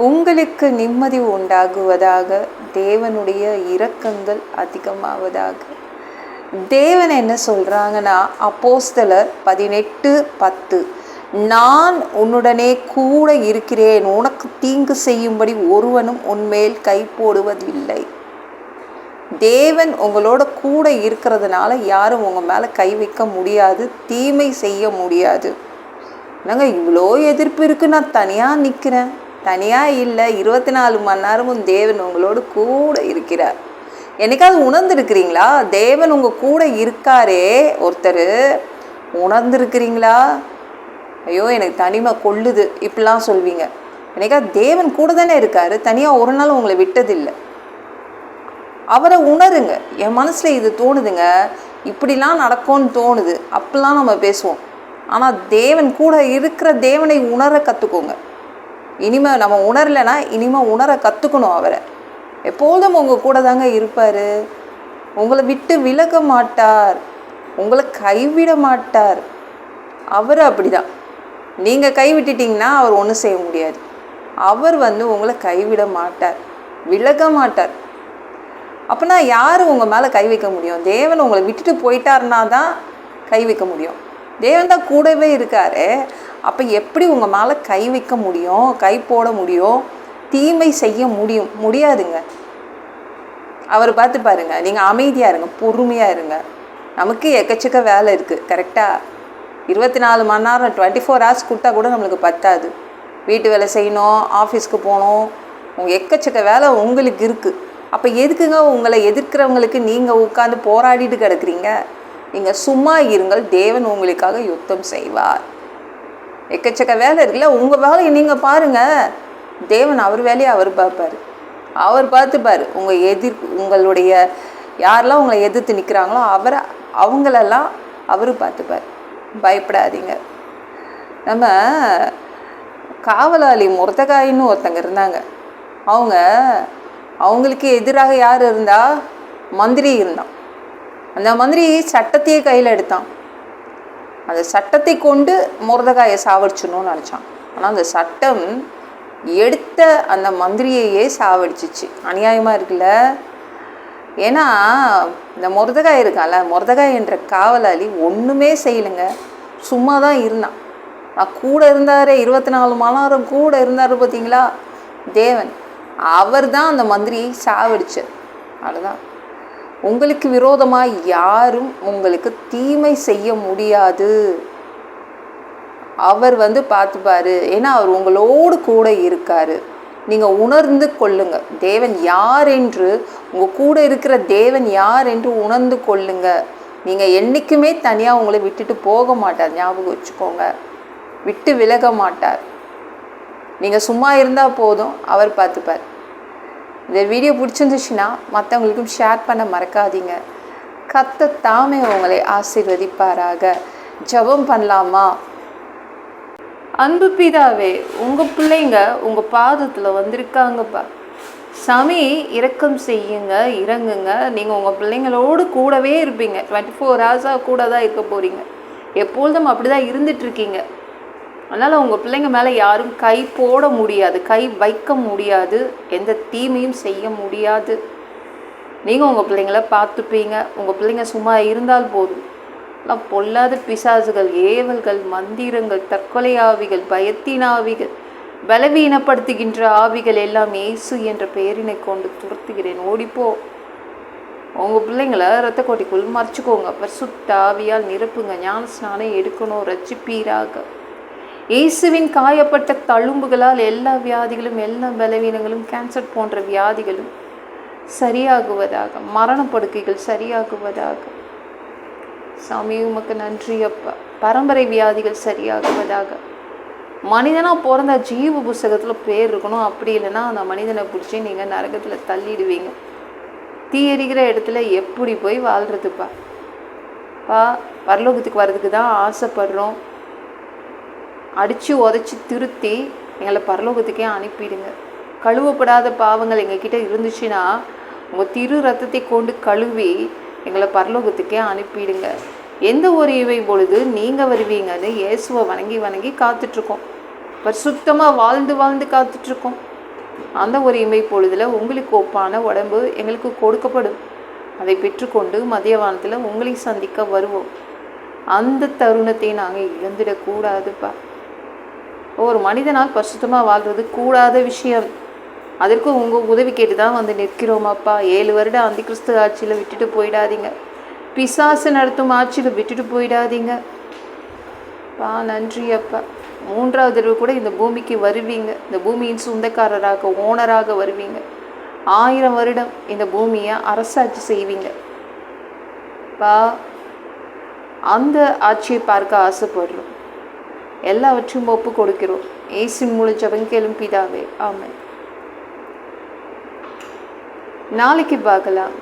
உங்களுக்கு நிம்மதி உண்டாகுவதாக, தேவனுடைய இரக்கங்கள் அதிகமாவதாக. தேவன் என்ன சொல்கிறாங்கன்னா, அப்போஸ்தலர் 18:10, நான் உன்னுடனே கூட இருக்கிறேன், உனக்கு தீங்கு செய்யும்படி ஒருவனும் உன்மேல் கை போடுவதில்லை. தேவன் உங்களோட கூட இருக்கிறதுனால யாரும் உங்கள் மேலே கை வைக்க முடியாது, தீமை செய்ய முடியாது. நாங்கள் இவ்வளோ எதிர்ப்பு இருக்குது, நான் தனியாக நிற்கிறேன். தனியாக இல்லை, 24 மணி நேரமும் தேவன் உங்களோட கூட இருக்கிறார். என்னைக்காவது உணர்ந்துருக்கிறீங்களா? தேவன் உங்கள் கூட இருக்காரே ஒருத்தர், உணர்ந்துருக்கிறீங்களா? ஐயோ எனக்கு தனிமை கொள்ளுது இப்படிலாம் சொல்வீங்க. என்னைக்காவது தேவன் கூட தானே இருக்கார், தனியாக ஒரு நாள் உங்களை விட்டதில்லை. அவரை உணருங்க. என் மனசில் இது தோணுதுங்க, இப்படிலாம் நடக்கும்னு தோணுது, அப்படிலாம் நம்ம பேசுவோம். ஆனால் தேவன் கூட இருக்கிற தேவனை உணர கற்றுக்கோங்க. இனிமேல் நம்ம உணரலைன்னா இனிமேல் உணர கற்றுக்கணும். அவரை எப்போதும் உங்கள் கூட தாங்க இருப்பார். உங்களை விட்டு விலக மாட்டார், உங்களை கைவிட மாட்டார். அவர் அப்படி தான். நீங்கள் கைவிட்டுட்டிங்கன்னா அவர் ஒன்றும் செய்ய முடியாது. அவர் உங்களை கைவிட மாட்டார், விலக மாட்டார். அப்போனா யார் உங்கள் மேலே கை வைக்க முடியும்? தேவன் உங்களை விட்டுட்டு போயிட்டாருனா தான் கை வைக்க முடியும். தேவன் தான் கூடவே இருக்காரு. அப்போ எப்படி உங்கள் மேலே கை வைக்க முடியும், கை போட முடியும், தீமை செய்ய முடியாதுங்க. அவர் பார்த்து பாருங்க. நீங்கள் அமைதியாக இருங்க, பொறுமையாக இருங்க. நமக்கு எக்கச்சக்க வேலை இருக்குது. கரெக்டாக 24 மணி நேரம் 24 ஹவர்ஸ் கொடுத்தா கூட நம்மளுக்கு பத்தாது. வீட்டு வேலை செய்யணும், ஆஃபீஸ்க்கு போகணும், உங்கள் எக்கச்சக்க வேலை உங்களுக்கு இருக்குது. அப்போ எதுக்குங்க உங்களை எதிர்க்கிறவங்களுக்கு நீங்கள் உட்காந்து போராடிட்டு கிடக்குறீங்க? நீங்கள் சும்மா இருங்கள், தேவன் உங்களுக்காக யுத்தம் செய்வார். எக்கச்சக்க வேலை இருக்குல்ல, உங்கள் வேலையை நீங்கள் பாருங்கள். தேவன் அவர் வேலையை அவர் பார்ப்பார். அவர் பார்த்துப்பார். உங்களுடைய யாரெல்லாம் உங்களை எதிர்த்து நிற்கிறாங்களோ அவங்களெல்லாம் அவர் பார்த்துப்பார். பயப்படாதீங்க. நம்ம காவலாளி மொர்தெகாயின்னு ஒருத்தங்க இருந்தாங்க. அவங்களுக்கு எதிராக யார் இருந்தா? மந்திரி இருந்தான். அந்த மந்திரி சட்டத்தையே கையில் எடுத்தான். அந்த சட்டத்தை கொண்டு மொர்தெகாயை சாவடிச்சிடணும்னு நினச்சான். ஆனால் அந்த சட்டம் எடுத்த அந்த மந்திரியையே சாவடிச்சிச்சு. அநியாயமாக இருக்குல்ல? ஏன்னா இந்த மொர்தெகாய் இருக்கான்ல, மொர்தெகாய் என்ற காவலாளி ஒன்றுமே செய்யலைங்க, சும்மா தான் இருந்தான். நான் கூட இருந்தார், 24 மணி நேரம் கூட இருந்தார். பார்த்தீங்களா? தேவன் அவர் தான் அந்த மந்திரியை சாவடிச்சார். அவ்வளோதான். உங்களுக்கு விரோதமாக யாரும் உங்களுக்கு தீமை செய்ய முடியாது. அவர் பார்த்துப்பாரு. ஏன்னா அவர் உங்களோடு கூட இருக்கார். நீங்கள் உணர்ந்து கொள்ளுங்க தேவன் யார் என்று. உங்கள் கூட இருக்கிற தேவன் யார் என்று உணர்ந்து கொள்ளுங்க. நீங்கள் என்றைக்குமே தனியாக உங்களை விட்டுட்டு போக மாட்டார். ஞாபகம் வச்சுக்கோங்க, விட்டு விலக மாட்டார். நீங்கள் சும்மா இருந்தால் போதும், அவர் பார்த்துப்பார். இந்த வீடியோ பிடிச்சிருந்துச்சுன்னா மற்றவங்களுக்கும் ஷேர் பண்ண மறக்காதீங்க. கர்த்தர் தாமே உங்களை ஆசீர்வதிப்பாராக. ஜெபம் பண்ணலாமா? அன்பு பிதாவே, உங்கள் பிள்ளைங்க உங்கள் பாதத்தில் வந்திருக்காங்கப்பா. சாமி, இரக்கம் செய்யுங்க, இறங்குங்க. நீங்கள் உங்கள் பிள்ளைங்களோடு கூடவே இருப்பீங்க. 24 ஹவர்ஸாக கூட தான் இருக்க போகிறீங்க. எப்பொழுதும் அப்படி தான் இருந்துகிட்ருக்கீங்க. அதனால் உங்கள் பிள்ளைங்க மேலே யாரும் கை போட முடியாது, கை வைக்க முடியாது, எந்த தீமையும் செய்ய முடியாது. நீங்கள் உங்கள் பிள்ளைங்கள பார்த்துப்பீங்க. உங்கள் பிள்ளைங்க சும்மா இருந்தால் போதும். எல்லாம் பொல்லாத பிசாசுகள், ஏவல்கள், மந்திரங்கள், தற்கொலை ஆவிகள், பயத்தின் ஆவிகள், பலவீனப்படுத்துகின்ற ஆவிகள் எல்லாம் இயேசு என்ற பெயரினை கொண்டு துரத்துகிறேன். ஓடிப்போ. உங்கள் பிள்ளைங்களை இரத்த கோட்டிக்குள் மறைச்சிக்கோங்க. பரிசுத்த ஆவியால் நிரப்புங்க. ஞான ஸ்நானம் எடுக்கணும். ரட்சிப்பீராக. இயேசுவின் காயப்பட்ட தழும்புகளால் எல்லா வியாதிகளும், எல்லா பலவீனங்களும், கேன்சர் போன்ற வியாதிகளும் சரியாகுவதாக. மரணப்படுக்கைகள் சரியாகுவதாக. சாமி உமக்கு நன்றி அப்பா. பரம்பரை வியாதிகள் சரியாகுவதாக. மனிதனாக பிறந்த ஜீவ புஸ்தகத்தில் பேர் இருக்கணும். அப்படி இல்லைன்னா அந்த மனிதனை பிடிச்சி நீங்கள் நரகத்தில் தள்ளிடுவீங்க. தீ எரிகிற இடத்துல எப்படி போய் வாழ்கிறதுப்பா? பரலோகத்துக்கு வர்றதுக்கு தான் ஆசைப்படுறோம். அடித்து உதச்சி திருத்தி எங்களை பரலோகத்துக்கே அனுப்பிடுங்க. கழுவப்படாத பாவங்கள் எங்ககிட்ட இருந்துச்சுன்னா உங்கள் திரு ரத்தத்தை கொண்டு கழுவி எங்களை பரலோகத்துக்கே அனுப்பிடுங்க. எந்த ஒரு இவை பொழுது நீங்கள் வருவீங்கன்னு இயேசுவை வணங்கி வணங்கி காத்துட்ருக்கோம். பரிசுத்தமாக வாழ்ந்து வாழ்ந்து காத்துட்ருக்கோம். அந்த ஒரு இமை பொழுதில் உங்களுக்கு ஒப்பான உடம்பு எங்களுக்கு கொடுக்கப்படும். அதை பெற்றுக்கொண்டு மதிய வானத்தில் உங்களை சந்திக்க வருவோம். அந்த தருணத்தை நாங்கள் இழந்துடக்கூடாதுப்பா. ஒரு மனிதனால் பரிசுத்தமாக வாழ்கிறது கூடாத விஷயம். அதற்கு உங்கள் உதவி கேட்டு தான் வந்து நிற்கிறோமாப்பா. 7 வருடம் அந்த கிறிஸ்து ஆட்சியில் விட்டுட்டு போயிடாதீங்க. பிசாசு நடத்தும் ஆட்சியில் விட்டுட்டு போயிடாதீங்க பா. நன்றி அப்பா. 3வது தடவை கூட இந்த பூமிக்கு வருவீங்க. இந்த பூமியின் சொந்தக்காரராக ஓனராக வருவீங்க. 1000 வருடம் இந்த பூமியை அரசாட்சி செய்வீங்க பா. அந்த ஆட்சியை பார்க்க ஆசைப்படுறோம். எல்லாவற்றையும் ஒப்பு கொடுக்கிறோம். இயேசுவின் மூலம் ஜெபம் கேளும் பிதாவே, ஆமென். நாளைக்கு பார்க்கலாம்.